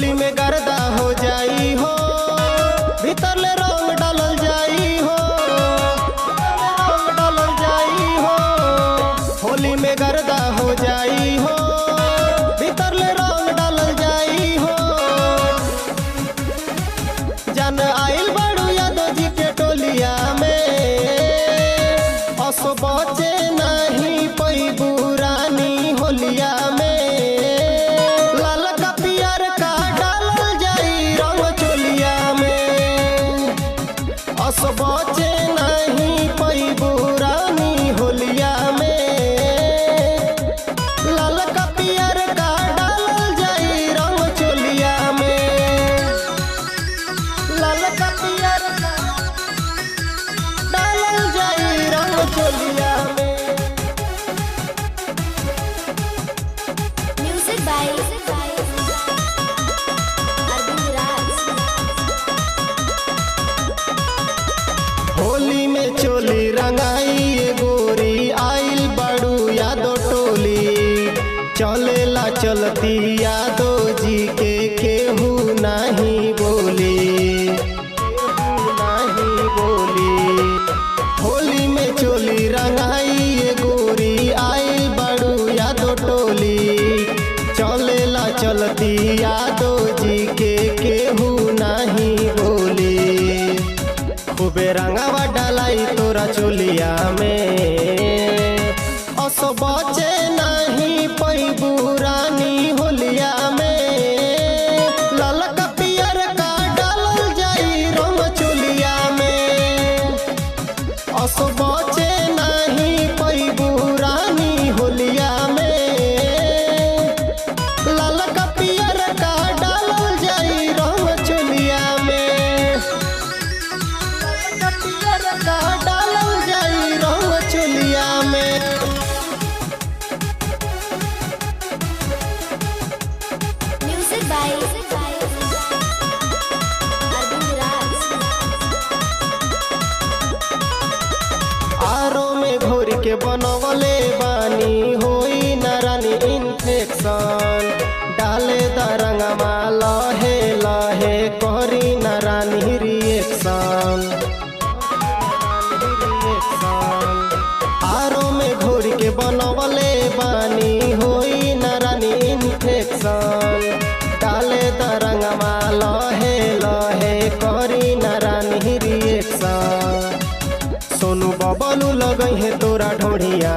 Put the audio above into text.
होली में गर्दा हो जाई हो, भीतर ले रंग डालल जाई हो, रंग डालल जाई हो। होली में गर्दा हो जाई हो, भीतर ले रंग डालल जाई हो। जान आइल बड़ू यादव जी के टोलिया में, असो बचे नहीं पैबू रानी होलिया में। असो बचे नहीं पैबू रानी होलिया में, लाल का पियर का डालल जाई रंग चोलिया में, लाल का पियर का डालल जाई रंग चोलिया में। म्यूजिक बाय होली में चोली रंगाई ये गोरी आइल बड़ू यादो टोली। चलेला चलती यादो जी के केहू नहीं बोली, नहीं बोली। होली में चोली रंगाई ये गोरी आइल बड़ू यादो टोली। चलेला चलती यादो जी के केहू नहीं बोली। खूबे रंगावा डालाई तोरा चोलिया में, असो बचे नहीं पैबू रानी होलिया में। लाल का पियर का डालल जाई रंग चोलिया में, असो बचे नहीं पैबू रानी होलिया में। लाल का पियर का डालल जाई रंग चोलिया में, का डालल जाई रंग चोलिया में। म्यूजिक बाय आरो में घोर के बनवले बानी होई न रानी इन्फेक्शन। डाले दरंगमा लहे लहे करी न रानी रिएक्शन। आरो में घोर के बनवले बानी होई न रानी इन्फेक्शन। डाले दरंगमा लहे लहे करी न रानी रिएक्शन। सोनू बबलू लगई है तोरा ढोढ़िया